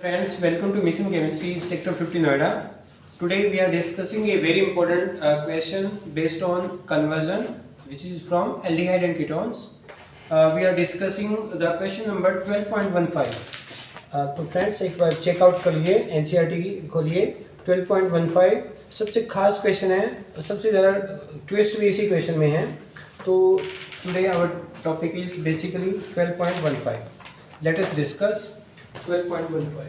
Friends, welcome to Mission Chemistry, Sector 50 Noida. Today we are discussing a very important question based on conversion, which is from aldehyde and ketones. We are discussing the question number 12.15. तो friends एक बार checkout कर लिए NCERT की खोलिए 12.15 सबसे खास question है, सबसे ज़्यादा ट्विस्ट भी इसी क्वेश्चन में है. तो today our topic is basically 12.15. Let us discuss 12.15.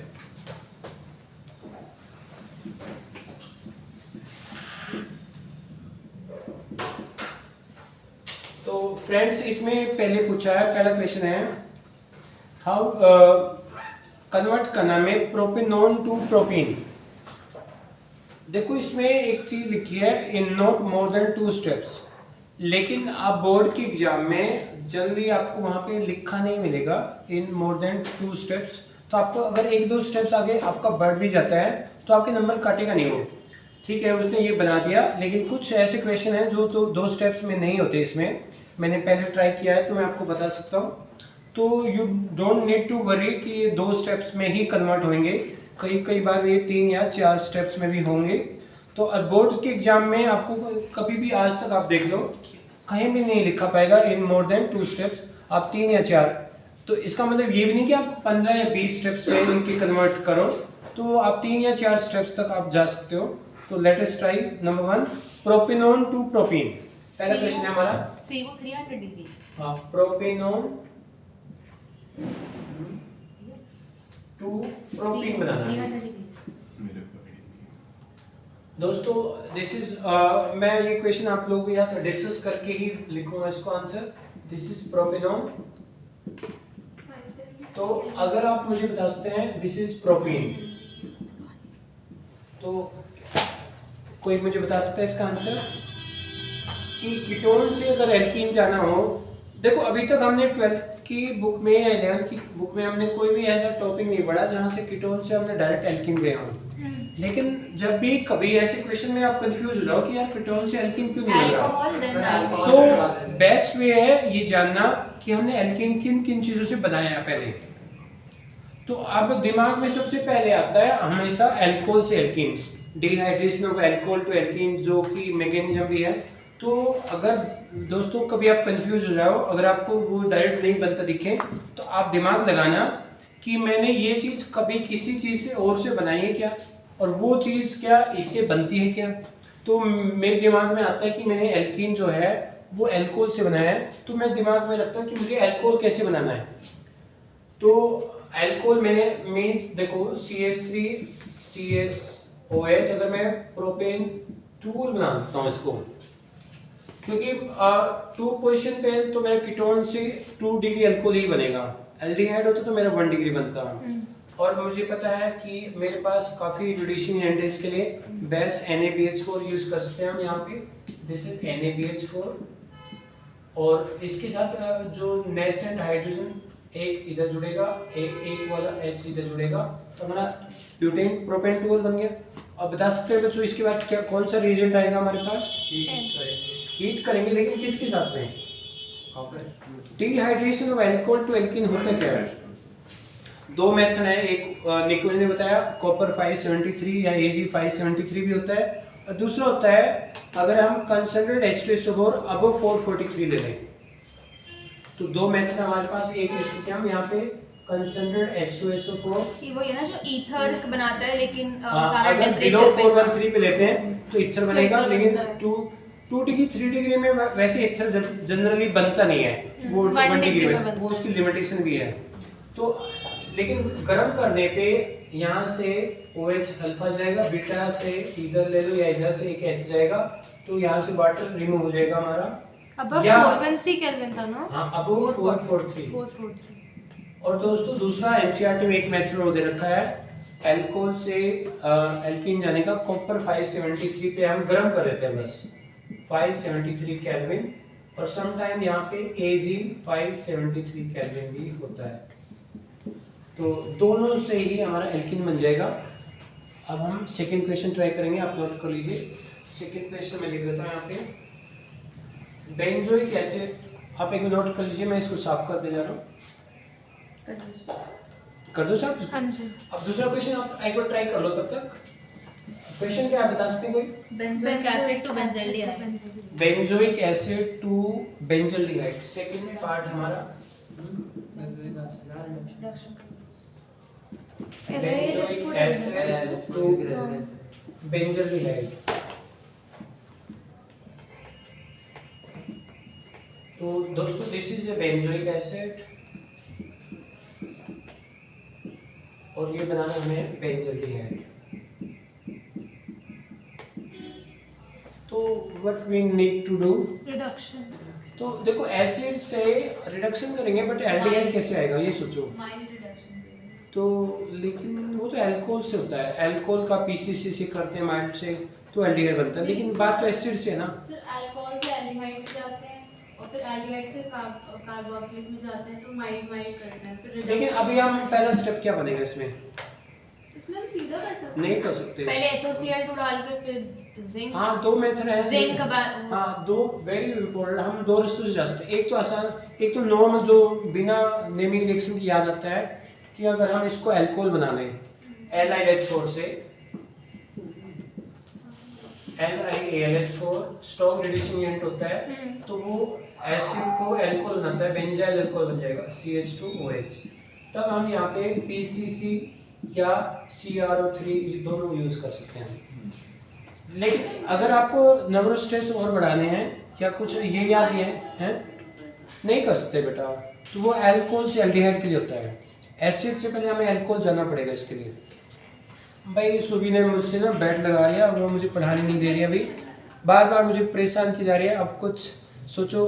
तो फ्रेंड्स इसमें पहले पूछा है, पहला क्वेश्चन है हाउ कन्वर्ट करना में प्रोपेनोन टू प्रोपीन. देखो इसमें एक चीज लिखी है in not more than 2 steps, लेकिन आप बोर्ड के एग्जाम में जल्दी आपको वहां पे लिखा नहीं मिलेगा इन मोर देन 2 स्टेप्स. तो आपको अगर 1-2 स्टेप्स आगे आपका बढ़ भी जाता है तो आपके नंबर काटेगा नहीं वो. ठीक है, उसने ये बना दिया. लेकिन कुछ ऐसे क्वेश्चन हैं जो तो 2 स्टेप्स में नहीं होते. इसमें मैंने पहले ट्राई किया है तो मैं आपको बता सकता हूँ. तो you don't need to worry कि ये 2 स्टेप्स में ही कन्वर्ट होंगे, कई बार ये 3 या 4 स्टेप्स में भी होंगे. तो बोर्ड के एग्जाम में आपको कभी भी आज तक आप देख लो कहीं भी नहीं लिखा पाएगा इन मोर देन 2 स्टेप्स. आप 3 या 4, तो इसका मतलब ये भी नहीं कि आप 15 या 20 स्टेप्स में इनके कन्वर्ट करो. तो आप 3 या 4 स्टेप्स तक आप जा सकते हो. तो let us try number 1 propanone to propene. पहला क्वेश्चन है हमारा CO 300 डिग्री. हाँ, प्रोपेनोन टू प्रोपीन बनाना है दोस्तों. दिस इज मैं ये क्वेश्चन आप लोगों के साथ डिस्कस करके ही लिखूंगा इसको आंसर. This is propanone. तो अगर आप मुझे बता सकते हैं दिस इज प्रोपीन, तो कोई मुझे बता सकता है इसका आंसर कि कीटोन से अगर एल्कीन जाना हो. देखो अभी तक हमने 12th की बुक में या 11th की बुक में हमने कोई भी ऐसा टॉपिक नहीं पढ़ा जहाँ से कीटोन से हमने डायरेक्ट एल्कीन गए हों. लेकिन जब भी कभी ऐसे क्वेश्चन में आप कंफ्यूज हो जाओ कि यार कीटोन से एल्कीन क्यों नहीं मिल रहा, तो बेस्ट वे है ये जानना कि हमने एल्कीन किन किन चीज़ों से बनाया है पहले. तो अब दिमाग में सबसे पहले आता है हमेशा एल्कोहल से alkene, dehydration of alcohol to alkene, जो कि मैकेनिज्म भी है. तो अगर दोस्तों कभी आप कंफ्यूज हो जाओ, अगर आपको वो डायरेक्ट नहीं बनता दिखे, तो आप दिमाग लगाना कि मैंने ये चीज़ कभी किसी चीज़ से और से बनाई है क्या, और वो चीज़ क्या इससे बनती है क्या. तो मेरे दिमाग में आता है कि मैंने एल्कीन जो है वो एल्कोहल से बनाया है. तो मैं दिमाग में रखता हूँ कि मुझे एल्कोहल कैसे बनाना है. तो एल्कोहल मैंने मीन्स देखो CH3CSOH, अगर मैं प्रोपेन टूल बना सकता हूँ इसको, क्योंकि 2 पोजीशन पे तो मेरा कीटोन से 2 डिग्री अल्कोहल ही बनेगा. एल्डिहाइड होता तो मेरा 1 डिग्री बनता. और मुझे पता है कि मेरे पास काफ़ी रिड्यूसिंग एजेंट है, इसके लिए बेस्ट NaBH4 यूज़ कर सकते हैं हम यहाँ पे. This is NaBH4. और इसके साथ जो नेसेंट हाइड्रोजन एक इधर जुड़ेगा, एक वाला H इधर जुड़ेगा, तो हमारा ब्यूटेन प्रोपेन टूल बन गया. अब बता सकते हैं बच्चों इसके बाद क्या कौन सा रिएजेंट आएगा हमारे पास. हीट करेंगे, लेकिन किसके साथ में. Dehydration of alcohol to alkene होता क्या है. 2 मेथड है. एक निकोल ने बताया कॉपर 573 या Ag573 भी होता है, और दूसरा होता है अगर हम कंसंट्रेटेड H2SO4 अबव 443 ले लें. तो 2 मेथड हमारे पास. एक लिख सकते हैं हम यहाँ पे कंसंट्रेटेड H2SO4, वो ये ना जो ईथर बनाता है, लेकिन सारा अगर बिलो टेम्परेचर 413 पे लेते हैं तो ईथर बनेगा. लेकिन 2 डिग्री 3 डिग्री में वैसे ईथर जनरली बनता नहीं है, वो 1 डिग्री में, वो उसकी लिमिटेशन भी है. तो लेकिन गर्म करने पे यहाँ से OH अल्फा जाएगा, बीटा से इधर ले लो या इधर से एक H जाएगा, तो यहाँ से वाटर रिमूव हो जाएगा हमारा. अब 413 केल्विन था ना. हाँ, अब 443. और दोस्तों दूसरा एनसीईआरटी में एक मेथड और दे रखा है एल्कोहल से एल्कीन जाने का. कॉपर 573 पे हम गर्म कर देते हैं बस 573 केल्विन, और सम टाइम यहाँ पे Ag 573 केल्विन भी होता है. तो दोनों से ही हमारा एल्कीन बन जाएगा. अब हम सेकंड क्वेश्चन ट्राई करेंगे, आप नोट कर लीजिए. सेकंड क्वेश्चन में लिख देता हूँ यहाँ पे बेंजोइक एसिड. आप एक नोट कर लीजिए, मैं इसको साफ कर दे जा रहा हूँ. कर दो साहब हाँ जी। अब दूसरा क्वेश्चन आप एक बार ट्राई कर लो तब तक क्वेश्चन क्या है बता सकते हैं कोई benzoic acid to benzaldehyde benzoic acid to benzaldehyde second part हमारा बेंजोइक एसिड टू बेंजल्डिहाइड तो दोस्तों दिस इज बेंजोइक एसिड और ये बनाना हमें बेंजल्डिहाइड तो what we need to do reduction. तो देखो एसिड से रिडक्शन करेंगे बट एल्डिहाइड कैसे आएगा ये सोचो तो लेकिन वो तो अल्कोहल से होता है अल्कोहल का पीसीसी से करते हैं माइल्ड से तो एल्डिहाइड बनता है लेकिन बात तो एसिड से है ना सर अल्कोहल से एल्डिहाइड में जाते हैं और फिर एल्डिहाइड से कार्बोक्सिलिक में जाते हैं तो माइल्ड करते हैं फिर लेकिन अभी हम पहला स्टेप क्या बनेगा इसमें इसमें हम सीधा कर सकते हैं नहीं कर सकते पहले SOCl2 डाल के फिर जिंक हाँ दो मेथड है जिंक का बाद हाँ दो वेरी इंपॉर्टेंट हम दो रास्तों से जा सकते हैं एक तो आसान एक तो नॉर्मल जो बिना नेमिंग रिएक्शन की याद आता है कि अगर हम इसको अल्कोहल बना लें LiH4 से LiAlH4 स्ट्रॉन्ग रिड्यूसिंग यूनिट होता है तो वो एसिड को अल्कोहल बनाता है बेंजाइल अल्कोहल बन जाएगा CH2OH तब हम यहाँ पे PCC या CrO3 ये दोनों यूज कर सकते हैं लेकिन अगर आपको नंबर ऑफ स्टेप्स और बढ़ाने हैं या कुछ ये याद हैं नहीं कर सकते बेटा तो वो अल्कोहल से एल्डिहाइड के लिए होता है एसिड से पहले हमें अल्कोहल जाना पड़ेगा इसके लिए भाई सुबी ने मुझसे ना बैट लगा लिया वो मुझे पढ़ाने नहीं दे रही अभी बार बार मुझे परेशान की जा रही है अब कुछ सोचो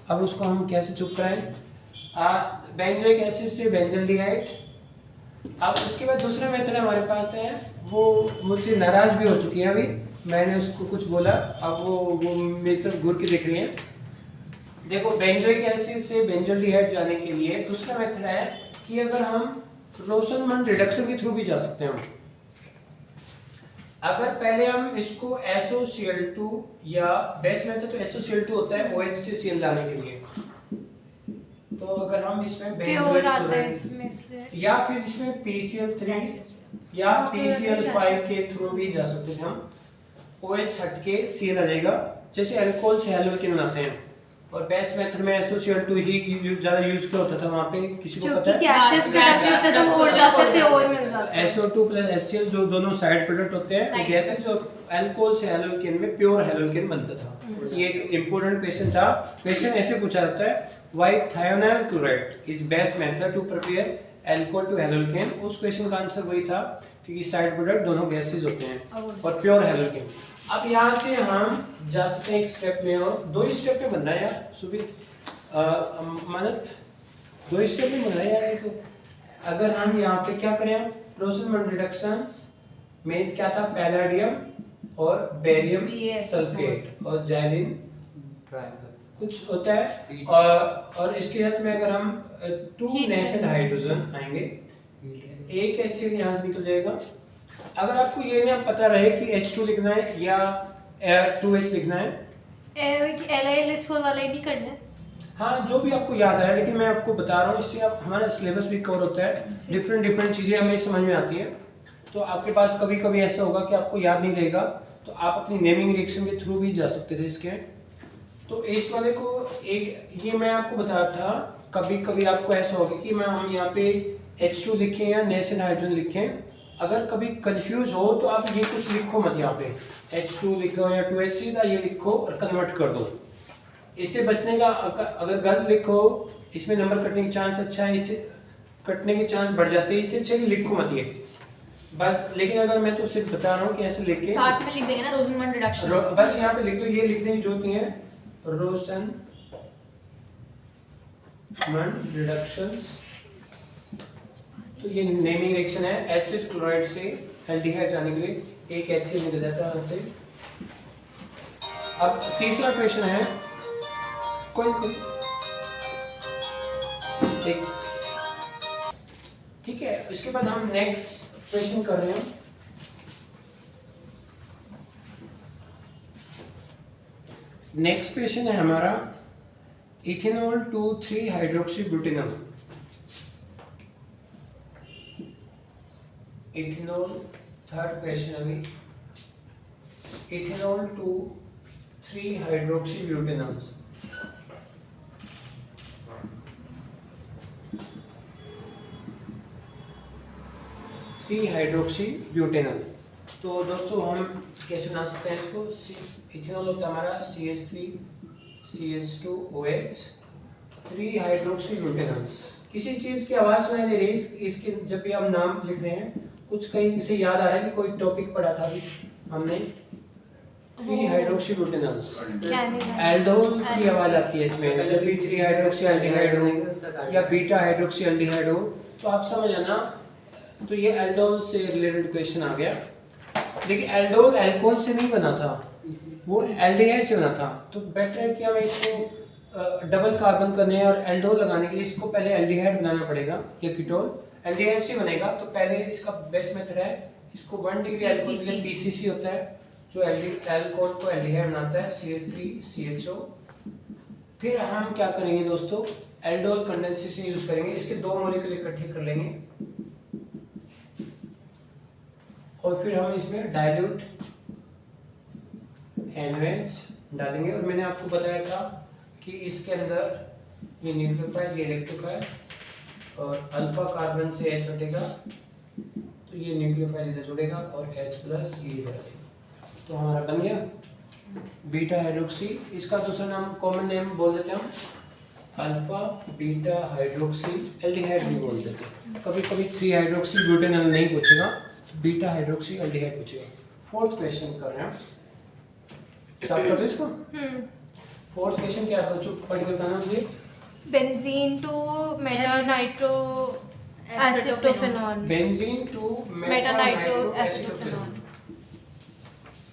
अब उसको हम कैसे चुप कराएं बेंजोइक एसिड से बेंजल्डिहाइड अब उसके बाद दूसरा मेथड हमारे पास है वो मुझसे नाराज भी हो चुकी है अभी मैंने उसको कुछ बोला अब वो मेरी तरफ घूर के देख रही है देखो बेंजोइक एसिड से बेंजल्डिहाइड जाने के लिए दूसरा मेथड है कि अगर हम रोशनमंड रिडक्शन के थ्रू भी जा सकते हैं अगर पहले हम इसको SOCl2 या बेस्ट मेथड तो SOCl2 होता है OH से Cl लाने के लिए तो अगर हम इसमें प्योर आता है इसमें इसलिए या फिर इसमें PCl3 या PCl5 के थ्रू भी जा सकते हैं हम OH हट के Cl आ जाएगा जैसे अल्कोहल से हैलोजन बनाते हैं और बेस्ट मेथड में SOCl2 ही ज्यादा यूज किया होता था वहाँ पे किसी को पता है गैसेस प्रोडक्ट होते तो और जाते थे और मिल जाता SO2 प्लस HCl जो दोनों साइड प्रोडक्ट होते हैं Side गैसेस और अल्कोहल से हैलोजन में प्योर हैलोजन बनता था ये एक इंपॉर्टेंट क्वेश्चन था क्वेश्चन ऐसे पूछा जाता है why thionyl chloride is best method to prepare alcohol to halogen उस क्वेश्चन का आंसर वही था क्योंकि साइड प्रोडक्ट दोनों गैसेस होते हैं और प्योर हैलोजन अब यहाँ से हम जा सकते हैं एक स्टेप में और दो ही स्टेप में बन रहा है यार सुबह मदद दो ही स्टेप में बन रहा है यार तो अगर हम यहाँ पे क्या करें रोशनमंड रिडक्शंस में क्या था पैलाडियम और बेरियम सल्फेट और जैलिन कुछ होता है और इसके साथ में अगर हम 2 नेशनल हाइड्रोजन आएंगे एक HCl यहाँ से निकल जाएगा अगर आपको ये ना पता रहे कि H2 लिखना है या 2H लिखना है LiLH4 वाला ही नहीं करना है हाँ जो भी आपको याद आया लेकिन मैं आपको बता रहा हूँ इससे आप हमारा सिलेबस भी कवर होता है डिफरेंट चीज़ें हमें समझ में आती हैं तो आपके पास कभी कभी ऐसा होगा कि आपको याद नहीं रहेगा तो आप अपनी नेमिंग रिएक्शन के थ्रू भी जा सकते थे इसके तो इस वाले को एक ये मैं आपको बता रहा था कभी कभी आपको ऐसा होगा कि मैं हम यहाँ पे H2 लिखें या नेशनल हाइड्रोजन लिखें अगर कभी कंफ्यूज हो तो आप ये कुछ लिखो मत यहाँ पे H2 लिखो या 2H सीधा ये लिखो और कन्वर्ट कर दो इससे बचने का अगर गलत लिखो इसमें नंबर कटने की चांस अच्छा है इससे कटने की चांस बढ़ जाते हैं इससे अच्छा लिखो मत ये बस लेकिन अगर मैं तो सिर्फ बता रहा हूँ कि ऐसे लिख के साथ में लिख देंगे ना रोजनमंड रिडक्शन बस यहाँ पे लिख दो ये लिखने की जरूरत नहीं है रोशनमंड रिडक्शंस तो ये नेमिंग रिएक्शन है एसिड क्लोराइड से एल्डिहाइड जाने के लिए एक HCl निकल जाता है से अब तीसरा क्वेश्चन है कोई ठीक है इसके बाद हम नेक्स्ट क्वेश्चन कर रहे हैं नेक्स्ट क्वेश्चन है हमारा ethanol 2,3 hydroxy butanol ethanol, third question अभी, ethanol to 3 hydroxy butanol. Three hydroxy butanol. तो दोस्तों हम कैसे बना सकते हैं इसको? इथेनॉल होता है हमारा CH3 CH2OH 3 हाइड्रोक्सी ब्यूटेनॉल्स। किसी चीज़ की आवाज़ सुनाई दे रही है इसके जब भी हम नाम लिख रहे हैं? कुछ कहीं से याद आ रहा है कि कोई टॉपिक पढ़ा था अभी हमने? 3 हाइड्रोक्सी ब्यूटेनॉल्स। क्या नहीं एल्डोल की आवाज़ आती है इसमें जब भी 3 हाइड्रोक्सी एल्डिहाइड हो या बीटा हाइड्रोक्सी एल्डिहाइड हो, तो आप समझ लेना। तो ये एल्डोल से रिलेटेड क्वेश्चन आ गया, लेकिन एल्डोल अल्कोहल से नहीं बना था, वो एल्डिहाइड से बना था। तो बेटर है कि हम इसको डबल कार्बन करने और एल्डोल लगाने के लिए इसको पहले एल्डिहाइड बनाना पड़ेगा या कीटोन। एल्डिहाइड से बनेगा तो पहले इसका बेस्ट मेथड है इसको 1 डिग्री अल्कोहल के लिए PCC होता है जो अल्कोहल को एल्डिहाइड बनाता है CH3CHO। फिर हम क्या करेंगे दोस्तों? एल्डोल कंडेंसेशन यूज करेंगे, इसके 2 मॉलिक्यूल इकट्ठे कर लेंगे और फिर हम इसमें डाइल्यूट NaOH डालेंगे। और मैंने आपको बताया था कि इसके अंदर ये न्यूक्लियोफाइल, ये इलेक्ट्रोफाइल और अल्फा कार्बन से H हटेगा तो ये न्यूक्लियोफाइल इधर जुड़ेगा और H प्लस ये इधर आएगा। तो हमारा बन गया बीटा हाइड्रोक्सी। इसका दूसरा नाम कॉमन नेम बोल देते हैं हम, अल्फा बीटा हाइड्रोक्सी एल्डिहाइड भी बोल देते हैं। कभी कभी 3 हाइड्रोक्सी ब्यूटेनॉल नहीं पूछेगा, बीटा हाइड्रोक्सी एल्डिहाइड पूछेगा। फोर्थ क्वेश्चन कर रहे हैं, साफ कर दो इसको। फोर्थ क्वेश्चन क्या है बच्चों? पढ़ के बताना मुझे। Benzene to meta nitro acetophenol. Benzene to meta nitro acetophenol.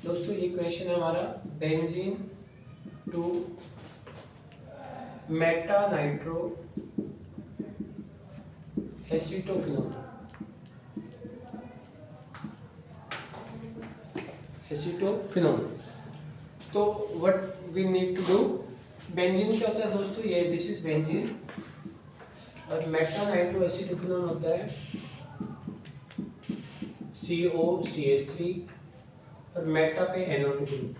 दोस्तों ये क्वेश्चन है हमारा, benzene to meta nitro acetophenol. Acetophenol. तो what we need to do? Benzene क्या होता है दोस्तों? ये दिस इज बेंजीन और मेटा नाइट्रो एसिटोफेनॉल होता है COCH3 और मेटा पे NO2 ग्रुप।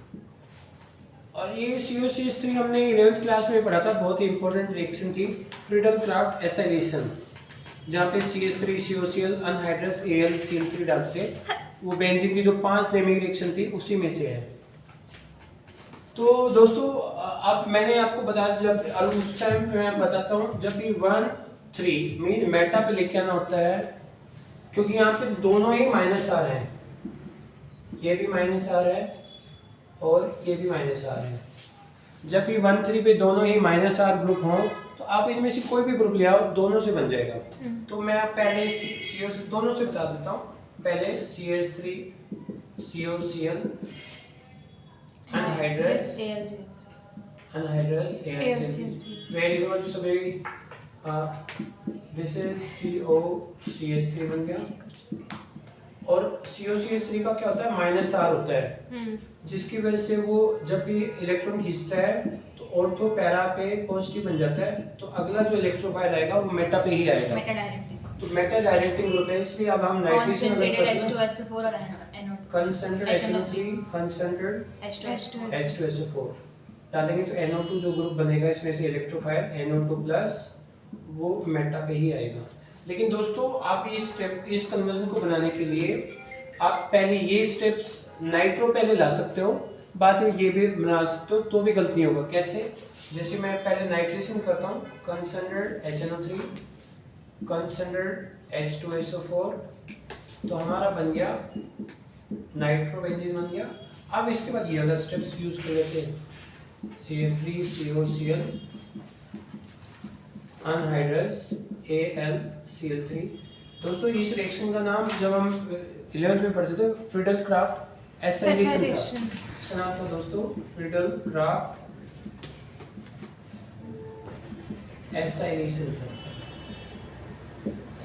और ये COCH3 हमने 11th क्लास में पढ़ा था, बहुत ही इंपॉर्टेंट रिएक्शन थी, फ्रीडल क्राफ्ट एसाइलेशन, जहाँ पे CH3 COCl अनहाइड्रस AlCl3 डालते थे। वो बेंजीन की जो 5 नेमिंग रिएक्शन थी उसी में से है। तो दोस्तों अब मैंने आपको बताया, जब और उस टाइम मैं बताता हूँ जब भी 1 3 मीन मेटा पे लेके आना होता है, क्योंकि यहाँ पे दोनों ही माइनस आ रहे हैं, ये भी माइनस आ रहा है और ये भी माइनस आ रहा है। जब भी 1 3 पे दोनों ही माइनस आर ग्रुप हों तो आप इनमें से कोई भी ग्रुप ले आओ, दोनों से बन जाएगा। तो मैं पहले CO दोनों से बता देता हूँ। पहले CH3 COCl anhydrous AlCl3। Very good. So very this is COCH3 बन गया। और COCH3 का क्या होता है? माइनस आर होता है, जिसकी वजह से वो जब भी इलेक्ट्रॉन खींचता है तो ऑर्थो पैरा पे पॉजिटिव बन जाता है, तो अगला जो इलेक्ट्रोफाइल आएगा वो मेटा पे ही आएगा। Meta directing. तो मेटा डायरेक्टिंग ग्रुप है, इसलिए अब हम नाइट्रेशन कॉन्सेंट्रेटेड H2SO4 और NO2 concentrated HNO3 concentrated H2SO4 डालेंगे तो NO2 जो ग्रुप बनेगा इसमें से इलेक्ट्रोफाइल NO2 प्लस वो मेटा पे ही आएगा। लेकिन दोस्तों आप इस कन्वर्जन को बनाने के लिए आप पहले ये स्टेप्स नाइट्रो पहले ला सकते हो, बाद में ये भी बना सकते हो, तो भी गलती होगा। कैसे? जैसे मैं पहले नाइट्रेशन करता हूँ, कंसंट्रेटेड HNO3 कंसंट्रेटेड H2SO4, तो हमारा बन गया नाइट्रोबेंजीन बन गया। अब इसके बाद ये वाला स्टेप्स यूज कर लेते हैं, CH3 COCl अनहाइड्रस AlCl3। दोस्तों इस रिएक्शन का नाम जब हम 11th में पढ़ते थे फ्रीडल क्राफ्ट एसाइलेशन था। इसका नाम था दोस्तों फ्रीडल क्राफ्ट एसाइलेशन था।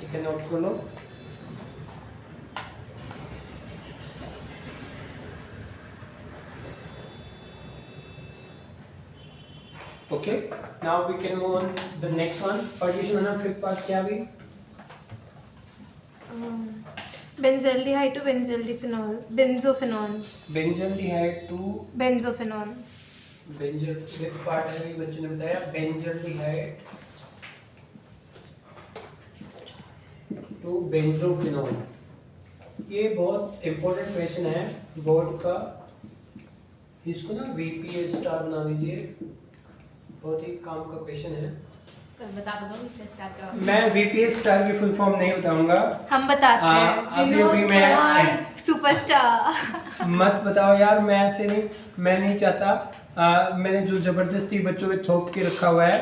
ठीक है, नोट कर लो। Okay, now we can move on the next one. Partition है ना, flip part क्या भी? Benzaldehyde to benzaldephonol. Benzophenol. Benzaldehyde to Benzophenol. Benzal which part है अभी बच्चों ने बताया बेंजल्डिहाइड टू बेंजोफिनोल। ये बहुत इंपॉर्टेंट क्वेश्चन है बोर्ड का, इसको ना VPA स्टार बना लीजिए, बहुत ही काम का क्वेश्चन है। सर बता दो VPA स्टार क्या होता है? मैं VPA स्टार की फुल फॉर्म नहीं बताऊंगा, हम बताते हैं। अभी मैं सुपरस्टार। मत बताओ यार, मैं ऐसे नहीं, मैं नहीं चाहता। मैंने जो जबरदस्ती बच्चों पे थोप के रखा हुआ है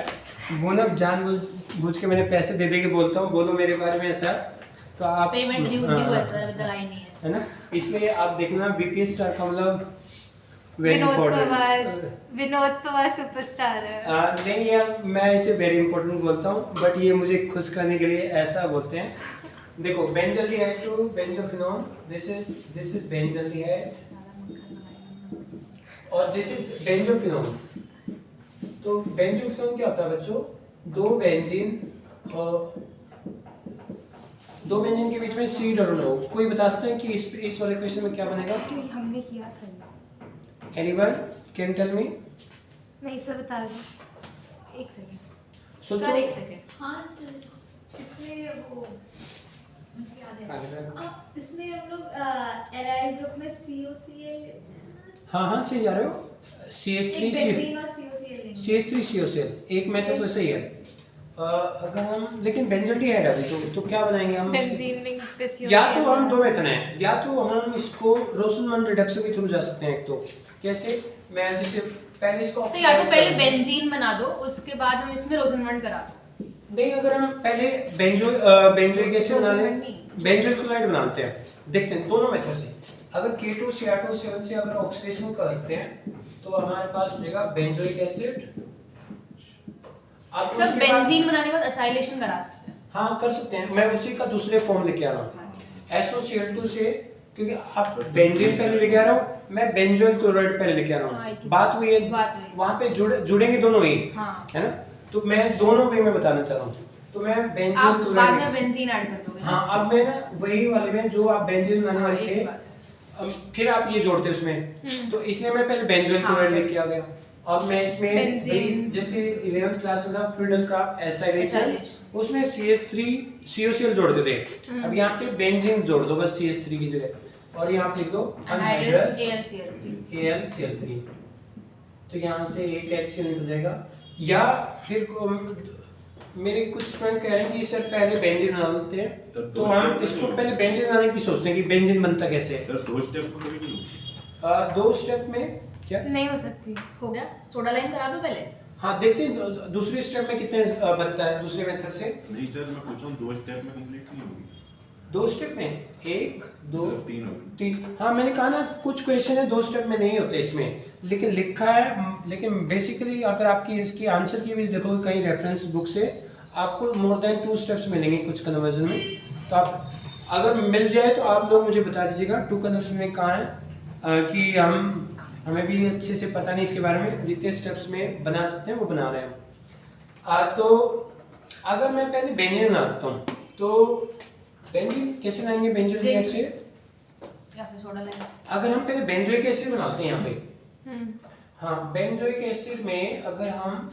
वो ना जानबूझ के मैंने पैसे दे दे के बोलता हूँ, बोलो मेरे बारे में ऐसा, तो आप पेमेंट ड्यू है सर, अभी तक आई नहीं है ना, इसलिए आप देखना VPA स्टार का मतलब very Vinod important. Pawar, Vinod Pawar superstar है। नहीं यार, मैं इसे वेरी इंपॉर्टेंट बोलता हूँ, बट ये मुझे खुश करने के लिए ऐसा बोलते हैं। देखो benzaldehyde to benzophenol, this is benzaldehyde और दिस इज बेंजोफिनोल। तो बेंजोफिनोल क्या होता है बच्चों, दो बेंजीन के बीच में C डबल O। कोई बता सकते हैं कि इस वाले क्वेश्चन में क्या बनेगा? हमने किया था। Anyone can tell me? नहीं सर बता दो। एक सेकंड सोचो। सर, एक सेकंड। हाँ सर, इसमें वो मुझे याद है। आगे बढ़ो। इसमें हम लोग एराइल ग्रुप में COCl, हाँ सही जा रहे हो। एक बेंजीन और COCl लेंगे। CH3COCl एक मेथड तो सही है। अगर हम लेकिन बेंजल्डिहाइड है अभी तो क्या बनाएंगे हम? बेंजीन लिंक पे या तो हम दो मेथड हैं, या तो हम इसको रोसनमन रिडक्शन के थ्रू जा सकते हैं। एक तो कैसे, मैं जैसे पहले इसको सर या तो पहले बेंजीन बना दो, उसके बाद हम इसमें रोजनमंड करा दो। नहीं, अगर हम पहले बेंजोइक एसिड बना लें, नहीं। बेंजोइल क्लोराइड बनाते हैं, देखते हैं दोनों मेथड से। अगर K2Cr2 से अगर ऑक्सीडेशन करते हैं तो हमारे पास मिलेगा बेंजोइक एसिड। अब सर उसके बाद- बेंजीन बनाने के बाद असाइलेशन करा सकते हैं। हाँ कर सकते हैं, मैं उसी का दूसरे फॉर्म लेके आ रहा हूँ हाँ जी। SOCl2 से, क्योंकि आप बेंजीन पहले लेके आ रहा हूँ, मैं बेंजोइल क्लोराइड पहले लेके आ रहा हाँ, हूँ। एक ही बात हुई है, बात हुई। वहाँ पे जुड़ेंगे दोनों ही, हाँ। है ना, तो मैं दोनों वे में बताना चाह रहा हूँ। तो मैं आप बेंजोइल बाद में क्लोराइड, बेंजीन ऐड कर दोगे। हाँ अब मैं ना वही वाले में जो आप बेंजीन बनाने हाँ, वाले एक थे, ही बात है। फिर आप ये जोड़ते उसमें, तो इसलिए मैं पहले बेंजोइल हाँ। क्लोराइड लेके आ गया। अब मैं इसमें बेंजीन। जैसे 11th क्लास में था फ्रीडलक्राफ्ट एसाइलेशन, एसाइलेशन। उसमें CH3COCl जोड़ते थे। अब यहाँ पे बेंजीन जोड़ दो बस CH3 की जगह, और यहाँ पे लिख दो अनहाइड्रस अनहाइड्रस AlCl3। AlCl3, तो यहाँ से एक HCl निकल जाएगा। या फिर मेरे कुछ स्टूडेंट कह रहे हैं कि सर पहले बेंजीन बनाते हैं, तो हम इसको पहले बेंजीन बनाने की सोचते हैं कि बेंजीन बनता कैसे है। सर दो स्टेप में कभी नहीं दो स्टेप में क्या नहीं हो सकती। हो गया, सोडा लाइन करा दो पहले। हाँ देखते हैं दूसरे स्टेप में कितने बनता है दूसरे मेथड से। नहीं सर, मैं पूछ रहा हूँ दो स्टेप में कंप्लीट नहीं होगी, दो स्टेप में, एक दो सर तीन होगी। तीन। हाँ मैंने कहा ना कुछ क्वेश्चन है दो स्टेप में नहीं होते इसमें, लेकिन लिखा है। लेकिन बेसिकली अगर आपकी इसकी आंसर की भी देखोगे कहीं रेफरेंस बुक से, आपको मोर देन 2 स्टेप्स मिलेंगे कुछ कन्वर्जन में। तो आप अगर मिल जाए तो आप लोग मुझे बता दीजिएगा 2 कन्वर्जन में कहाँ है, कि हमें भी अच्छे से पता नहीं इसके बारे में। जितने स्टेप्स में बना सकते हैं वो बना रहे हैं। तो अगर मैं पहले बेंजीन बनाता हूँ, तो बेंजीन कैसे बनाएंगे? बेंजोइक एसिड या फिर सोडा लाइन। अगर हम पहले बेंजोइक एसिड बनाते हैं यहाँ पे, हाँ बेंजोइक एसिड में अगर हम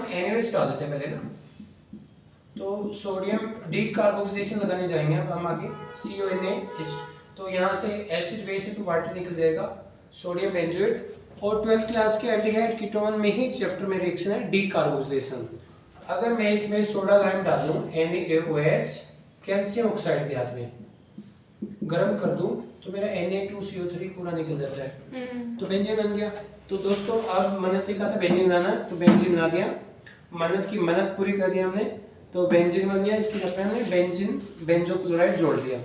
NaOH डाल देते हैं पहले ना, तो सोडियम डी कार्बोक्सिलेशन लगाने जाएंगे अब हम आगे CONH, तो यहाँ से एसिड बेस से तो वाटर निकल जाएगा, सोडियम बेंजोएट। और 12th क्लास के एल्डिहाइड कीटोन में ही चैप्टर में रिएक्शन है डी कार्बोक्सिलेशन। अगर मैं इसमें सोडा लाइम डाल दूं NaOH कैल्शियम ऑक्साइड के हाथ में गर्म कर दूं, तो मेरा Na2CO3 पूरा निकल जाता है, तो बेंजीन बन गया। तो दोस्तों अब मन्नत लिखा था बेंजीन बनाना, तो बेंजीन बना दिया, मन्नत की मन्नत पूरी कर दी हमने, तो बेंजीन बन गया। इसकी जगह हमने बेंजीन बेंजो क्लोराइड जोड़ दिया।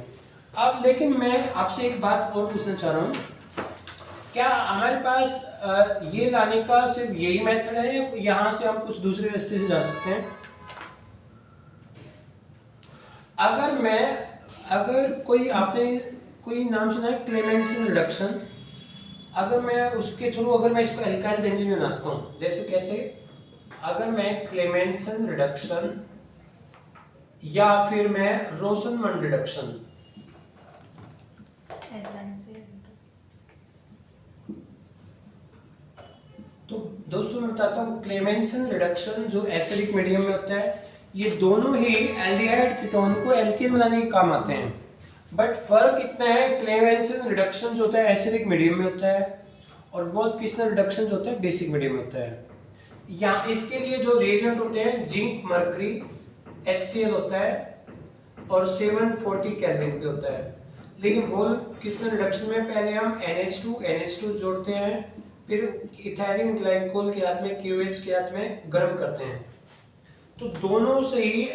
अब लेकिन मैं आपसे एक बात और पूछना चाह रहा हूँ, क्या हमारे पास ये लाने का सिर्फ यही मेथड है या यहाँ से हम कुछ दूसरे रास्ते से जा सकते हैं? अगर कोई नाम सुना है क्लेमेंसन रिडक्शन, अगर मैं उसके थ्रू अगर मैं इसको एल्काइल बेंजीन में बनाता हूँ, जैसे कैसे, अगर मैं क्लेमेंसन रिडक्शन या फिर मैं रोसनमंड रिडक्शन। तो दोस्तों मैं बताता हूँ क्लेमेंसन रिडक्शन जो एसिडिक मीडियम में होता है, ये दोनों ही एल्डिहाइड कीटोन को एल्केन बनाने के काम आते हैं। बट फर्क इतना है, क्लेमेंसन रिडक्शन जो होता है एसिडिक मीडियम में होता है और वोल्फ-किस्लर रिडक्शन जो होता है बेसिक मीडियम में होता है। यहाँ इसके लिए जो रिएजेंट होते हैं जिंक मरकरी HCl होता है और 740 केल्विन पे होता है। लेकिन वोल्फ-किस्लर रिडक्शन में पहले हम NH2 जोड़ते हैं, फिर इथाइलिन ग्लाइकोल के हाथ में KOH के हाथ में गर्म करते हैं, तो दोनों से ही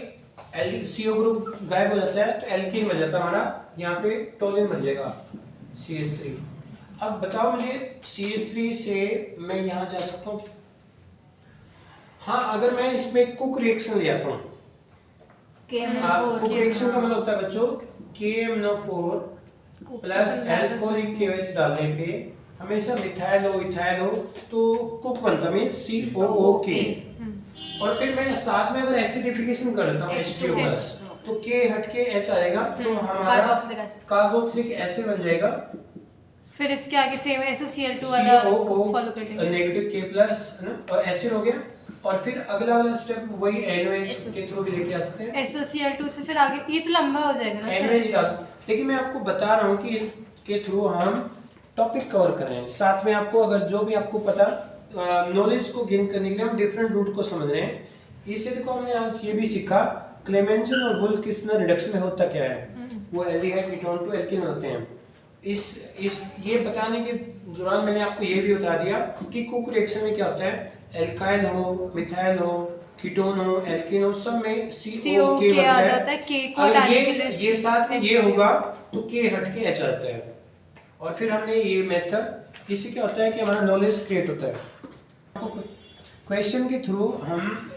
CO ग्रुप गायब हो जाता है, तो एल्कीन बन जाता है हमारा। यहाँ पे टोलिन बन जाएगा CH3। अब बताओ मुझे CH3 से मैं यहाँ जा सकता हूँ? हाँ, अगर मैं इसमें कुक रिएक्शन ले आता हूँ, कुक रिएक्शन का मतलब होता है बच्चों KMnO4 प्लस एल्कोहलिक KOH डालने पे हमेशा मिथाइल हो तो कुक बनता है, मींस COOK। और फिर मैं साथ में अगर एसिडिफिकेशन कर देता हूँ H2+ तो K हट के H आएगा, तो हमारा कार्बोक्सिलिक एसिड बन जाएगा। फिर इसके आगे सेम SOCl2 वाला फॉलो कर लेंगे, नेगेटिव K+ है ना, और एसिड हो गया। और फिर अगला वाला स्टेप वही NOH के थ्रू भी लेके आ सकते हैं। SOCl2 से फिर आगे ये तो लंबा हो जाएगा ना NOH का, लेकिन मैं आपको बता रहा हूँ कि इसके थ्रू हम टॉपिक कवर कर रहे हैं। साथ में आपको अगर जो भी आपको पता नॉलेज को गेन करने के लिए हम डिफरेंट रूट को समझ रहे हैं। इससे देखो हमने आज ये भी सीखा क्लेमेंसन और वोल्फ-किस्लर रिडक्शन में होता क्या है, वो एल्डिहाइड कीटोन टू एल्कीन होते हैं। इस ये बताने के दौरान मैंने आपको ये भी बता दिया कि कुक रिएक्शन में क्या होता है, एल्काइल हो, मिथाइल हो, कीटोन हो, एल्कीन हो, सब में COK आ जाता है। K को डालने के लिए ये साथ में ये होगा तो K हट के H आता है। और फिर हमने ये मेथड, इससे क्या होता है कि हमारा नॉलेज क्रिएट होता है। क्वेश्चन के थ्रू हम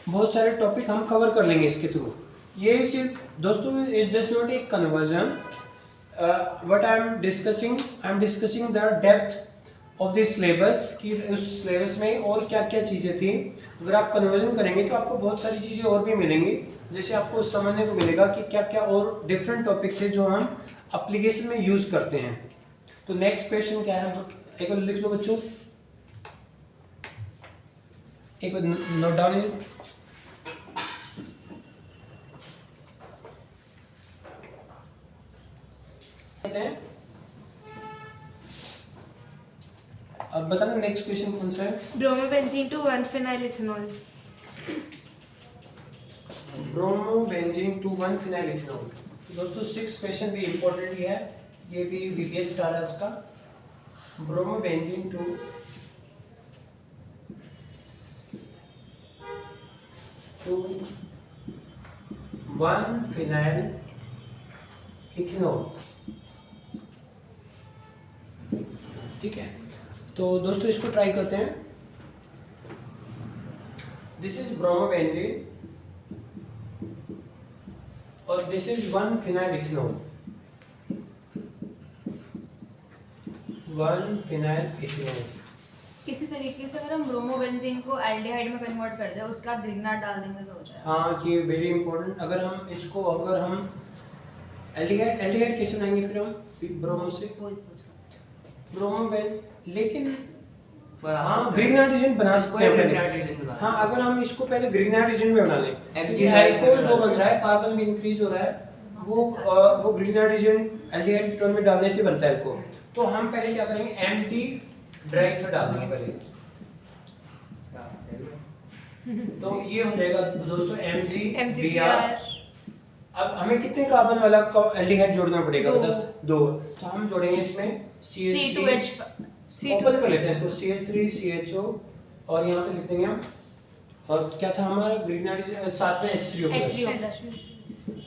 बहुत सारे टॉपिक हम कवर कर लेंगे इसके थ्रू। ये सिर्फ दोस्तों it's just not a conversion, what I am discussing the depth of this syllabus, कि उस सिलेबस में और क्या क्या चीज़ें थी। अगर आप कन्वर्जन करेंगे तो आपको बहुत सारी चीज़ें और भी मिलेंगी, जैसे आपको समझने को मिलेगा कि क्या क्या और डिफरेंट टॉपिक थे जो हम एप्लीकेशन में यूज़ करते हैं। तो नेक्स्ट क्वेश्चन क्या है, एक बार लिख लो बच्चों, एक बार नोट डाउन। अब बताना नेक्स्ट क्वेश्चन कौन सा है। Bromobenzene to 1-phenyl ethanol। Bromobenzene to 1-phenyl ethanol। दोस्तों 6 क्वेश्चन भी इम्पोर्टेंट ही है, ये भी VPS स्टार आज का। ब्रोमोबेंजीन टू 1-phenyl ethanol, ठीक है। तो दोस्तों इसको ट्राई करते हैं। दिस इज ब्रोमोबेंजीन और this is 1-phenyl ethanol। 1-phenyl ethanol। इसी तरीके से अगर हम ब्रोमोबेंजीन को एल्डिहाइड में कन्वर्ट कर दें, उसके बाद ग्रिग्नाट डाल देंगे तो हो जाएगा। हाँ, ये वेरी इंपॉर्टेंट। अगर हम एल्डिहाइड कैसे बनाएंगे फिर हम ब्रोमो से, वो इस सोच ब्रोमोबेन, लेकिन हाँ ग्रिग्नाट एजेंट बना सकते हैं पहले। हाँ, अगर हम इसको पहले ग्रिग्नाट एजेंट में बना लें, क्योंकि अल्कोहल जो बन रहा है, कार्बन भी इंक्रीज हो रहा है, वो ग्रिग्नाट एजेंट एल्डिहाइड कीटोन में डालने से बनता है अल्कोहल। तो हम पहले क्या करेंगे, Mg ड्राई ईथर डाल देंगे पहले, तो ये हो जाएगा दोस्तों MgBr। अब हमें कितने कार्बन वाला एल्डिहाइड जोड़ना पड़ेगा, 2। तो हम जोड़ेंगे इसमें C2H। ओपन कर लेते हैं इसको, CH3 CHO, और यहाँ पे लिख देंगे हम, और क्या था हमारा ग्रिग्नाट साथ में H3O+।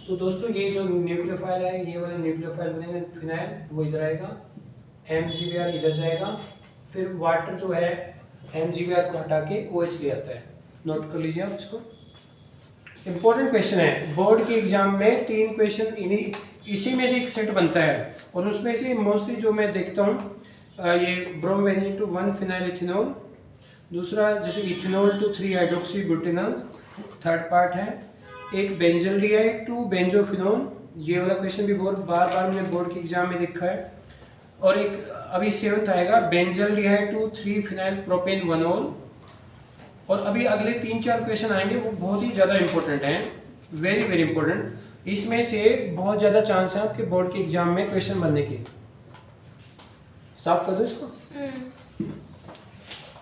तो दोस्तों ये जो न्यूक्लियोफाइल है, ये वाला न्यूक्लियोफाइल बनेगा फिनाइल, वो इधर आएगा, MgBr इधर जाएगा, फिर वाटर जो है MgBr को हटा के OH ले आता है। नोट कर लीजिए आप इसको, इंपॉर्टेंट क्वेश्चन है। बोर्ड के एग्जाम में 3 क्वेश्चन इसी में से एक सेट बनता है, और उसमें से मोस्टली जो मैं देखता हूँ ये ब्रोमोबेंजीन टू 1-phenyl ethanol, दूसरा जैसे ethanol to 3-hydroxybutanol third part है, एक बेंजल्डिहाइड टू बेंजोफिनोन, ये वाला क्वेश्चन भी बहुत बार बार मैंने बोर्ड के एग्जाम में देखा है। और एक अभी 7th आएगा बेंजल्डिहाइड टू 3 फिनाइल प्रोपेन वनोल। और अभी अगले 3-4 क्वेश्चन आएंगे, वो बहुत ही ज़्यादा इंपॉर्टेंट हैं, वेरी वेरी इंपॉर्टेंट। इसमें से बहुत ज़्यादा चांस है आपके बोर्ड के एग्जाम में क्वेश्चन बनने की। साफ कर दो इसको।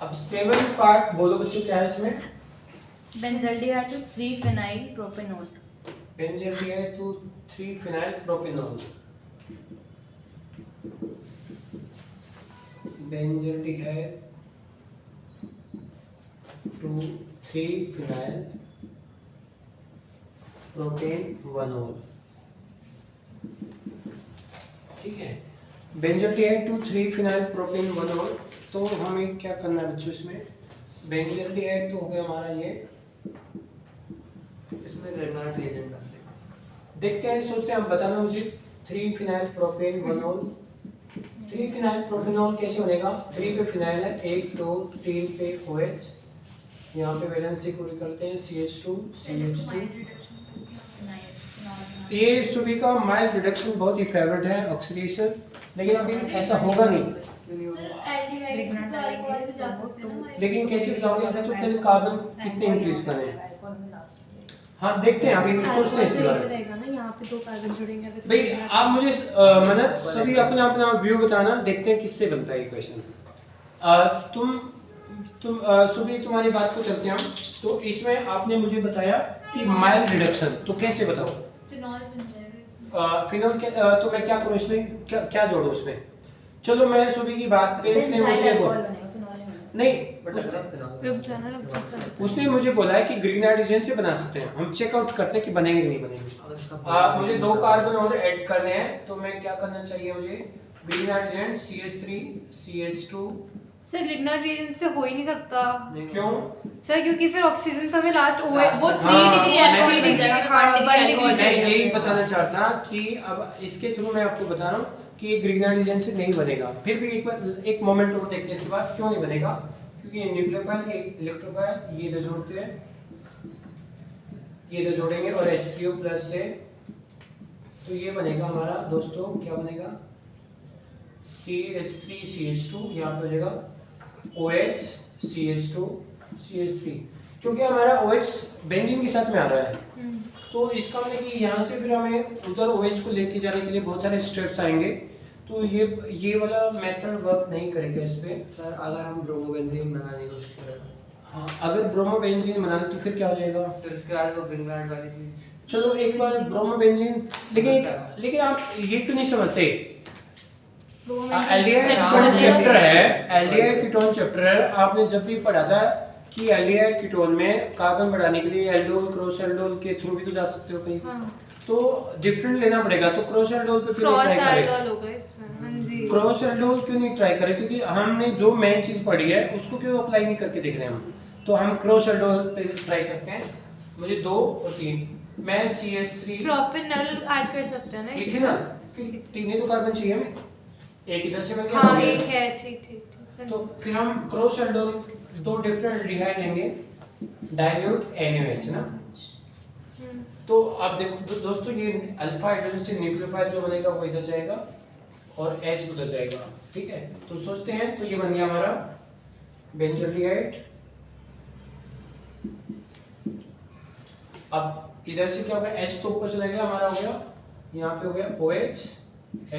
अब 7th पार्ट बोलो बच्चों, क्या है इसमें? Benzaldehyde to 3 phenyl propanol. Benzaldehyde to 3 phenyl propanol. Benzaldehyde to 3 phenyl propane onol. ठीक है, benzaldehyde to 3 phenyl propane onol. तो हमें क्या करना है बच्चों इसमें? बेंजल्डिहाइड तो हो गया हमारा ये, इसमें रेनाल्ट रिएजेंट डालते हैं। देखते हैं, सोचते हैं, हम बताना मुझे। 3 फिनाइल प्रोपेन वनोल। 3 फिनाइल प्रोपेनॉल कैसे बनेगा? 3 पे फिनाइल है, 1 2 3 पे OH, यहाँ पे वैलेंसी को करते हैं CH2 CH2। ये सभी का माइल्ड रिडक्शन बहुत ही फेवरेट है ऑक्सीडेशन, लेकिन अभी ऐसा होगा नहीं। लेकिन कैसे बताओगे? हमें तो पहले कार्बन कितने इंक्रीज करने हैं। हाँ देखते हैं, अभी सोचते हैं इसके बारे में। यहाँ पे 2 कार्बन जुड़ेंगे अगर भाई आप मुझे मतलब सभी अपना अपना व्यू बताना, देखते हैं किससे बनता है ये क्वेश्चन। तुम सुबह तुम्हारी बात को चलते हैं हम। तो इसमें आपने मुझे बताया कि माइल्ड रिडक्शन, तो कैसे बताओ? फिनॉल बन जाएगा। फिनॉल के तो मैं क्या करूँ इसमें, क्या जोड़ूं इसमें? चलो मैं सुबह की बात पे इसने मुझे रुक जा सर। उसने मुझे बोला है कि ग्रीन हाइड्रोजन से बना सकते हैं। हम चेकआउट करते हैं कि बनेंगे कि नहीं बनेंगे। मुझे 2 कार्बन और ऐड करने हैं, तो मैं क्या करना चाहिए मुझे? Green hydrogen CH3 CH2। Sir Grignard reagent से हो ही नहीं सकता। क्यों सर? क्योंकि फिर ऑक्सीजन तो हमें लास्ट वो 3 हाँ, डिग्री मैं- 3 डिग्री हाँ 1 डिग्री मैं चाहिए। यही बताना चाहता कि अब इसके थ्रू मैं आपको बता रहा हूँ कि ये ग्रीन हाइड्रोजन से नहीं बनेगा। फिर भी एक मोमेंट और देखते हैं इसके बाद क्यों नहीं बनेगा। क्योंकि ये न्यूक्लियोफाइल, ये इलेक्ट्रोफाइल, ये दो जोड़ते हैं, ये दो जोड़ेंगे और H3O+ से, तो ये बनेगा हमारा दोस्तों, क्या बनेगा? CH3 CH2, यहाँ पे हो जाएगा OH CH2 CH3। क्योंकि हमारा OH बेंजीन के साथ में आ रहा है, तो इसका मतलब कि यहाँ से फिर हमें उधर OH को लेके जाने के लिए बहुत सारे स्टेप्स आएंगे। तो ये वाला मेथड वर्क नहीं करेगा इस पे। सर अगर हम ब्रोमोबेंजीन बनाने की कोशिश करें, हाँ, अगर ब्रोमोबेंजीन बनाना तो फिर क्या हो जाएगा? फिर उसके बाद वो ग्रिग्नार्ड वाली चीज। चलो एक बार ब्रोमोबेंजीन, लेकिन आप ये क्यों नहीं समझते? एल्डिहाइड कीटोन चैप्टर है, एल्डिहाइड कीटोन चैप्टर है। आपने जब भी पढ़ा था कि एल्डिहाइड कीटोन में कार्बन बढ़ाने के लिए एल्डोल क्रॉस एल्डोल के थ्रू भी तो जा सकते हो कहीं। तो डिफरेंट लेना पड़ेगा। तो क्रॉस एल्डोल पे क्यों नहीं ट्राई करें? होगा इसमें। हाँ जी, क्रॉस एल्डोल क्यों नहीं ट्राई करें? क्योंकि हमने जो मेन चीज पढ़ी है उसको क्यों अप्लाई नहीं करके देख रहे हैं हम। तो हम क्रॉस एल्डोल पे ट्राई करते हैं। मुझे 2 और 3, मैं CH3 प्रोपेनॉल ऐड कर सकते हैं ना ये थी ना, 3 ही तो कार्बन चाहिए हमें, एक इधर से बन गया। हाँ एक है, ठीक। तो फिर हम क्रॉस एल्डोल 2 डिफरेंट एल्डिहाइड लेंगे, डाइल्यूट NaOH ना। तो आप देखो दोस्तों, ये अल्फा हाइड्रोजन से न्यूक्लियोफाइल जो बनेगा वो इधर जाएगा और H उधर जाएगा। ठीक है, तो सोचते हैं, तो ये बन गया हमारा बेंजल्डिहाइड। अब इधर से क्या होगा? H तो ऊपर चला गया, हमारा हो गया, यहाँ पे हो गया OH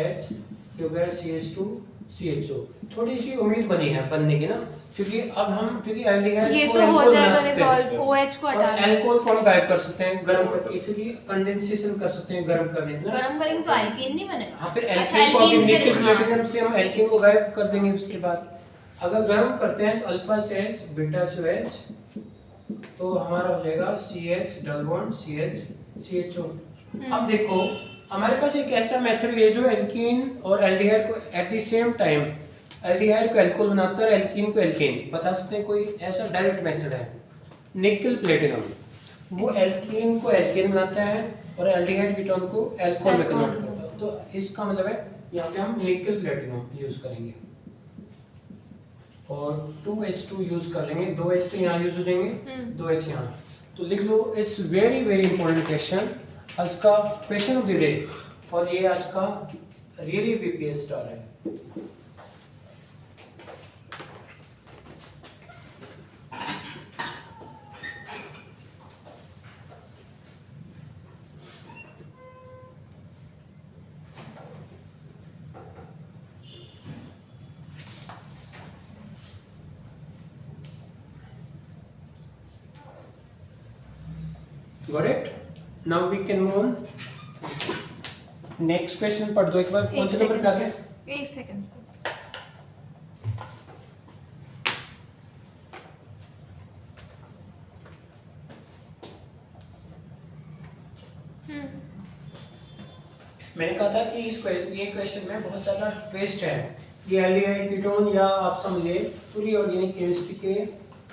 H, हो गया CH2 CHO। थोड़ी सी उम्मीद बनी है बनने की ना, क्योंकि अब हम एल्डिहाइड ये को तो हो एल्कोहल जाएगा बना सकते हैं। रिजॉल्व। OH को हटा दें। एल्कोहल को हम गायब कर सकते हैं गर्म करके, क्योंकि कंडेंसेशन कर सकते हैं गर्म करने के ना। गरम करेंगे तो एल्कीन नहीं बनेगा। हाँ, फिर अच्छा, एल्कीन को अभी एल्कीन निकल फिर- प्लेटिनम से हम एल्कीन को गायब कर देंगे। उसके बाद अगर गर्म करते हैं तो अल्फा से H, बीटा से H, तो हमारा हो जाएगा CH double bond CH CHO। अब देखो हमारे पास एक ऐसा मेथड है जो एल्कीन और एल्डिहाइड को at the same time, aldehyde को एल्कोहल बनाता है, एल्कीन को एल्केन। बता सकते हैं कोई ऐसा डायरेक्ट मेथड है? निकल प्लेटिनम, वो एल्कीन को एल्केन बनाता है और एल्डिहाइड कीटोन को एल्कोहल में कन्वर्ट करता है। तो इसका मतलब है यहाँ पे हम निकल प्लेटिनम यूज करेंगे और 2H2 यूज कर लेंगे। 2H तो यहाँ यूज हो जाएंगे, 2H यहाँ। तो लिख लो, it's very very important question, आज का क्वेश्चन ऑफ द डे, और ये आज का रियली बीपीएस स्टार है। Got it? Now we can move on. Next question पढ़ दो एक बार, कौन से नंबर पे आ गए? एक सेकंड सर। मैंने कहा था कि ये क्वेश्चन में बहुत ज़्यादा ट्विस्ट है। ये एल्डिहाइड कीटोन या आप समझिए पूरी ऑर्गेनिक केमिस्ट्री के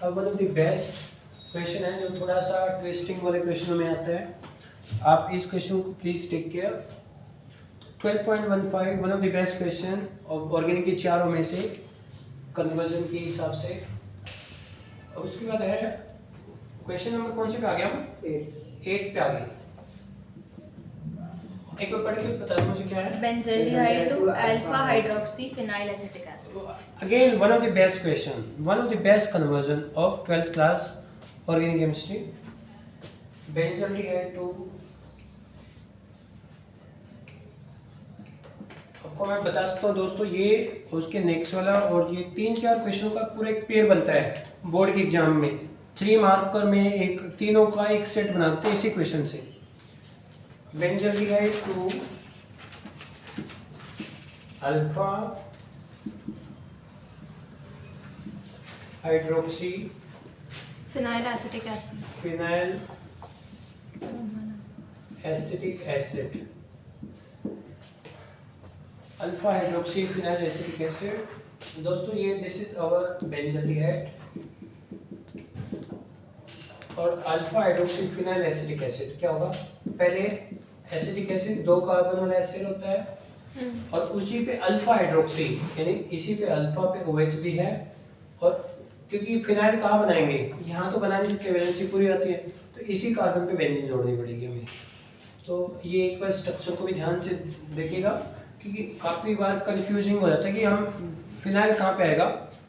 one of the best question है, जो थोड़ा सा ट्विस्टिंग वाले क्वेश्चनों में आता है। आप इस क्वेश्चन को please take care. 12.15 one of the best question of organic के चारों में से कन्वर्जन के हिसाब से। और उसके बाद है क्वेश्चन नंबर कौन से पे आ गया हम? 8 पे आ गए। एक बार पढ़ के बता दो मुझे क्या है। Benzaldehyde to alpha hydroxy phenyl acetic acid. Again one of the best question, one of the best conversion of 12th class organic chemistry. Benzaldehyde to, आपको मैं बता सकता हूँ दोस्तों, ये उसके नेक्स्ट वाला और ये 3-4 क्वेश्चन का पूरा एक पेयर बनता है बोर्ड के एग्जाम में। 3 मार्कर में एक तीनों का एक सेट बनाते हैं इसी क्वेश्चन से। Benzaldehyde to alpha hydroxy phenyl acetic acid. Phenyl acetic acid, alpha hydroxy phenyl acetic acid. दोस्तों ये दिस इज आवर बेंजल्डिहाइड और alpha hydroxy phenyl acetic acid. क्या होगा? पहले एसिटिक एसिड 2 कार्बन वाला एसिड होता है और उसी पे अल्फा हाइड्रोक्सी यानी इसी पे अल्फा पे OH भी है। और क्योंकि फिनाइल कहाँ बनाएंगे, यहाँ तो बना नहीं सकते, वैलेंसी पूरी आती है, तो इसी कार्बन पे बेंजीन जोड़नी पड़ेगी हमें। तो ये एक बार स्ट्रक्चर को भी ध्यान से देखिएगा, क्योंकि काफ़ी बार कंफ्यूजिंग हो जाता है कि हम फिनाइल कहाँ पे आएगा,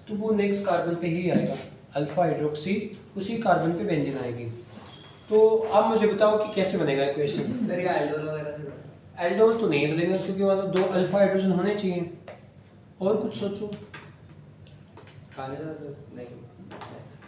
तो वो नेक्स्ट कार्बन पे ही आएगा, अल्फा हाइड्रोक्सी उसी कार्बन पे बेंजीन आएगी। तो अब मुझे बताओ कि कैसे बनेगा इक्वेशन। सर ये एल्डोल वगैरह से एल्डोल तो नहीं बनेगा, क्योंकि वहाँ तो 2 अल्फा हाइड्रोजन होने चाहिए। और कुछ सोचो। खाने का तो नहीं।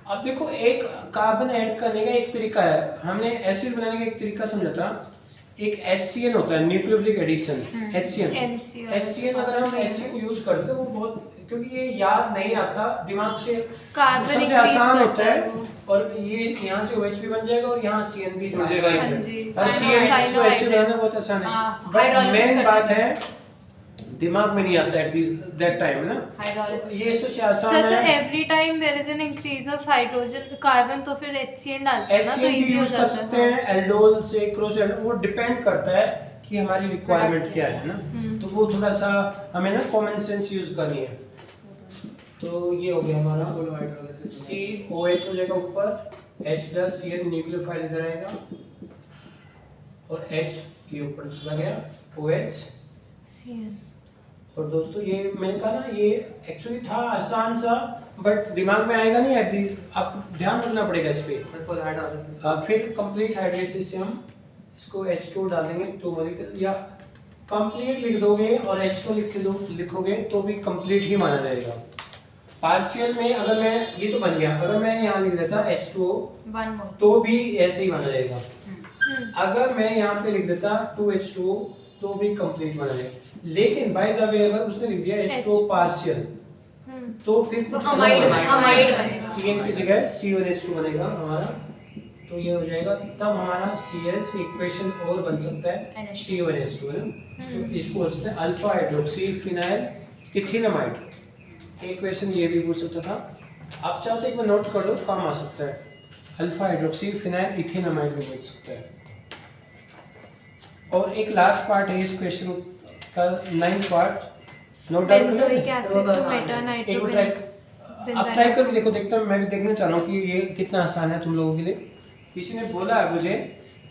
अब देखो, एक कार्बन ऐड करने का एक तरीका है, हमने एसिड बनाने का एक तरीका समझा था। एक HCN होता है, न्यूक्लियोफिलिक एडिशन, HCN अगर हम HCN को यूज करते हैं वो बहुत, क्योंकि ये याद नहीं आता दिमाग से, कार्बन सबसे आसान होता है। और ये यहाँ से OH भी बन जाएगा और यहाँ CN भी जुड़ जाएगा। हाँ जी, और CN को एसिड बनाना बहुत आसान है, बट मेन बात है दिमाग में नहीं आता एट दैट टाइम ना। हाइड्रोलिसिस ये सबसे आसान सर, तो है। Every time there is an increase of hydrogen carbon, तो फिर HCN डालते हैं ना, तो HCN भी इजी हो यूज कर जाता सकते है। हैं, एल्डोल से क्रॉस एल्डोल, वो डिपेंड करता है कि हमारी रिक्वायरमेंट क्या है ना। तो वो थोड़ा सा हमें ना कॉमन सेंस यूज करनी है। तो ये हो गया हमारा फुल हाइड्रोलिसिस। COH हो जाएगा ऊपर, H प्लस CN न्यूक्लियोफाइल इधर आएगा और H के ऊपर चला गया OH। CN। और दोस्तों ये मैंने कहा ना, ये एक्चुअली था आसान सा, बट दिमाग में आएगा नहीं एट दी, आप ध्यान रखना पड़ेगा इस पे। Full hydrolysis. फिर कंप्लीट हाइड्रोलिसिस से हम इसको H2 डाल देंगे, तो मॉलिक्यूल या कंप्लीट लिख दोगे और H2 लिखोगे तो भी कंप्लीट ही माना जाएगा। पार्शियल में अगर मैं, ये तो बन गया, अगर मैं यहाँ लिख देता H2O 1 मोल तो भी ऐसे ही माना जाएगा। अगर मैं यहाँ पे लिख देता 2H2O तो भी कंप्लीट माना जाएगा। लेकिन बाय द वे अगर उसने लिख दिया H2O पार्शियल तो फिर तो कुछ अमाइड बनेगा। बनेगा। CN की जगह CONH2 बनेगा हमारा, तो ये हो जाएगा, तब हमारा Cl से इक्वेशन और बन सकता है CONH2 है ना। तो इसको बोलते हैं अल्फा हाइड्रोक्सी फिनाइल इथेनामाइड। एक क्वेश्चन ये भी पूछ सकता था, आप चाहो तो एक बार नोट कर लो, काम आ सकता है। अल्फा हाइड्रोक्सी फिनाइल इथेनामाइड भी बोल सकता है। और एक लास्ट पार्ट है इस क्वेश्चन का, 9th पार्ट, नोट डाउन करना बेंजोइक है। एसिड टू मेटा एक बार ट्राई, आप ट्राई करके देखो, देखता हूँ, मैं भी देखना चाह रहा हूँ कि ये कितना आसान है तुम लोगों के लिए। किसी ने बोला है मुझे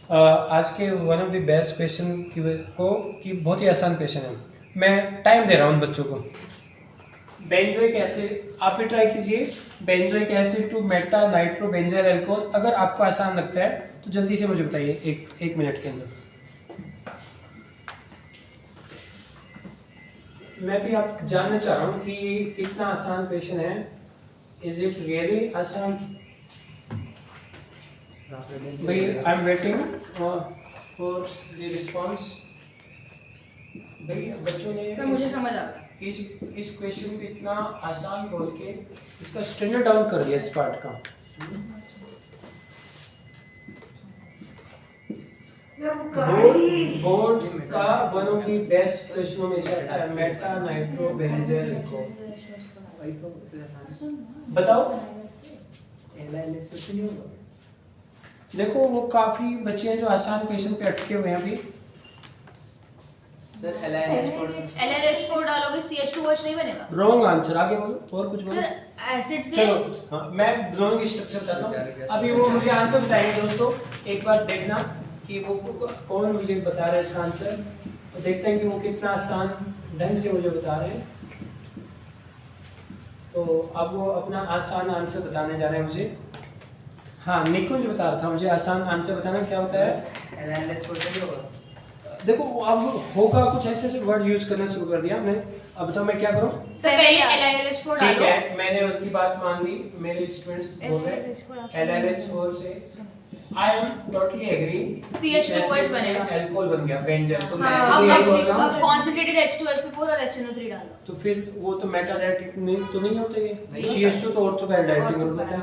आज के one of the best question कि बहुत ही आसान क्वेश्चन है। मैं टाइम दे रहा हूँ बच्चों को। बेंजोइक एसिड, आप भी ट्राई कीजिए। Benzoic acid to meta nitro benzyl alcohol, अगर आपको आसान लगता है तो जल्दी से मुझे बताइए एक मिनट के अंदर। मैं भी आप जानना चाह रहा हूँ कि कितना आसान क्वेश्चन है। इज इट रियली आसान? भाई I am waiting for the response. भाई बच्चों ने सर मुझे समझ आ गया। इस क्वेश्चन को इतना आसान बोल के इसका स्टैंडर्ड डाउन कर दिया इस पार्ट का। बोर्ड का वन ऑफ द बेस्ट क्वेश्चनों में से आता है मेटा नाइट्रो बेंजाइल अल्कोहल। वही तो इतना आसान। बताओ। LILS कुछ नहीं होगा। देखो वो काफी बच्चे हैं जो आसान क्वेश्चन पे अटके हुए हैं अभी। सर LILS फोर LLH4 डालोगे CH2OH नहीं बनेगा? Wrong answer. आगे बोलो और कुछ बोलो। सर एसिड से चलो हाँ, मैं दोनों की स्ट्रक्चर बताता हूँ। अभी वो मुझे आंसर बताएंगे दोस्तों। एक बार देखना कि वो कौन मुझे बता रहा है इसका आंसर, तो देखते हैं कि वो कितना आसान ढंग से मुझे बता रहे हैं। तो अब वो अपना आसान आंसर बताने जा रहे हैं मुझे। हाँ, निकुंज बता रहा था मुझे आसान आंसर बताना क्या होता है। LILS फोर नहीं होगा। देखो अब होगा कुछ ऐसे ऐसे वर्ड यूज करना शुरू कर दिया मैं। अब बताओ मैं क्या करूं? सर पहले LLH4 ठीक डालो। है, मैंने उनकी बात मान ली। मेरे स्टूडेंट्स बोल रहे हैं LLH4 से। I am totally agree. CH2OH बनेगा। अल्कोहल बन गया बेंजल। तो मैं अब यही बोल रहा अब हूं। कॉन्सेंट्रेटेड H2SO4 और HNO3 डालो। तो फिर वो तो मेटाडाइटिक नहीं तो नहीं होते ये। नहीं CH2 तो ऑर्थोपैराडाइटिक होता है।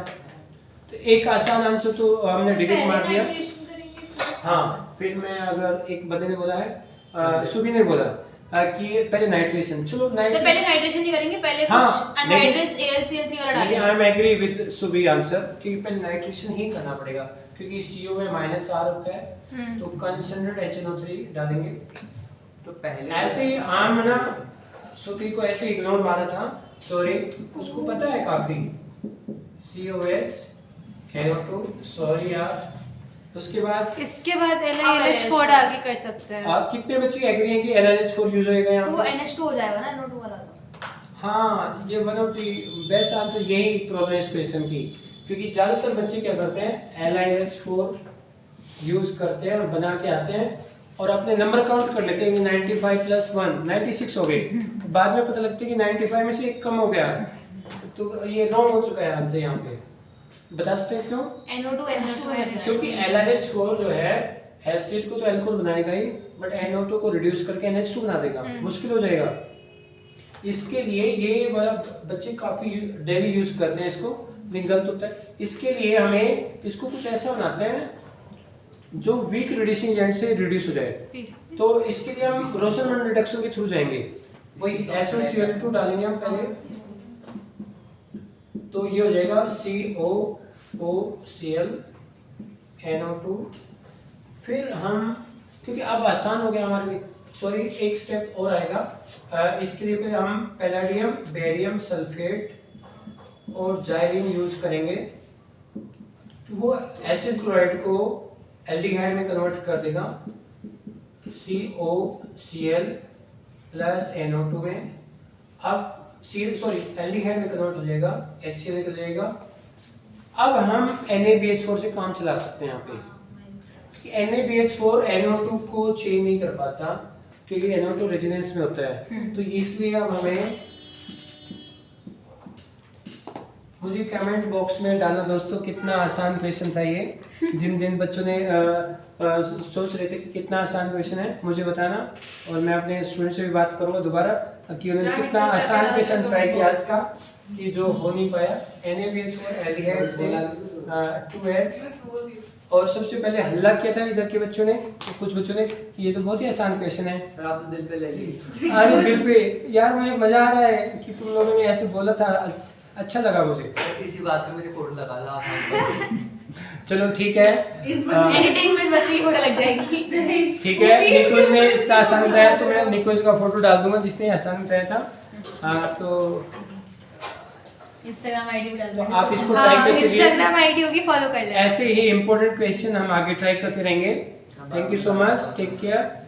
तो एक आसान आंसर तो हमने डिलीट मार दिया। हाँ, फिर मैं अगर एक बंदे ने बोला है सुबी ने बोला कि पहले नाइट्रेशन। चलो सर पहले नाइट्रेशन। नाइट्रेशन नहीं करेंगे, पहले हाँ, कुछ अनहाइड्रस AlCl3 वाला आई डालेंगे। एम एग्री विद सुबी आंसर, क्योंकि पहले नाइट्रेशन ही करना पड़ेगा क्योंकि CO में -R होता है। तो कंसंट्रेटेड HNO3 डालेंगे। तो पहले ऐसे ही आम ना सुबी को ऐसे इग्नोर मारा था, सॉरी, उसको पता है काफी। COH NO2, सॉरी यार। उसके बाद इसके बाद LILH4 डाल के कर सकते हैं। कितने बच्चे एग्री हैं कि LLH4 यूज होएगा यहाँ तो वो पे? NH2 हो जाएगा ना NO2 वाला तो। हाँ, ये one of the best answer यही प्रॉब्लम है इस क्वेश्चन की, क्योंकि ज्यादातर बच्चे क्या करते हैं LILH4 यूज करते हैं और बना के आते हैं और अपने नंबर काउंट कर लेते हैं कि 95 + 1 96 हो गए। बाद में पता लगता है कि 95 में से एक कम हो गया। तो ये रॉन्ग हो चुका है आंसर यहाँ पे। बता सकते हैं क्यों? NO2 NH2 हो जाएगा। क्योंकि LLH4 जो है एसिड को तो अल्कोहल बनाएगा ही, बट NO2 को रिड्यूस करके NH2 बना देगा। मुश्किल हो जाएगा। इसके लिए ये वाला बच्चे काफी डेली यूज करते हैं इसको, लेकिन गलत होता है। इसके लिए हमें इसको कुछ ऐसा बनाते हैं जो वीक रिड्यूसिंग एजेंट से रिड्यूस हो जाए। तो इसके लिए हम रोसनमैन रिडक्शन के थ्रू जाएंगे। वही SOCl2 डालेंगे हम पहले, तो ये हो जाएगा COOCl NO2। फिर हम, क्योंकि अब आसान हो गया हमारे लिए, सॉरी एक स्टेप और आएगा। इसके लिए फिर हम पैलेडियम, बेरियम सल्फेट और जाइलिन यूज करेंगे। तो वो एसिड क्लोराइड को एल्डिहाइड में कन्वर्ट कर देगा COCl + NO2 में। अब एल्डिहाइड में कन्वर्ट हो जाएगा, HCl निकल जाएगा। अब हम NaBH4 से काम चला सकते हैं यहाँ पे। NaBH4 NO2 को चेंज नहीं कर पाता क्योंकि NO2 रेजोनेंस में होता है। तो इसलिए अब हमें, मुझे कमेंट बॉक्स में डालना दोस्तों कितना आसान क्वेश्चन था ये। जिन बच्चों ने सोच रहे थे कि कितना आसान क्वेश्चन है, मुझे बताना और मैं अपने स्टूडेंट से भी बात करूंगा दोबारा कि उन्होंने कितना आसान क्वेश्चन ट्राई किया आज का, कि जो हो नहीं पाया। NaBH4 एल्डिहाइड से 2H। और सबसे पहले हल्ला किया था इधर के बच्चों ने, कुछ बच्चों ने, कि ये तो बहुत ही आसान क्वेश्चन है। सर आप तो दिल पे ले ली। अरे दिल पे यार, मुझे मजा आ रहा है कि तुम लोगों ने ऐसे बोला था, अच्छा लगा मुझे। इसी बात पे मेरी फोटो लगा ला आसान। चलो ठीक है, एडिटिंग में इस बच्चे की फोटो लग जाएगी। ठीक है। निकुंज ने इतना आसान बताया तो मैं निकुंज का फोटो डाल दूंगा जिसने आसान बताया था। तो इंस्टाग्राम आईडी भी डाल तो देंगे। आप इसको हाँ ट्राई करके इंस्टाग्राम आईडी होगी, फॉलो कर लेना। ऐसे ही इंपॉर्टेंट क्वेश्चन हम आगे ट्राई करते रहेंगे। Thank you so much, take care.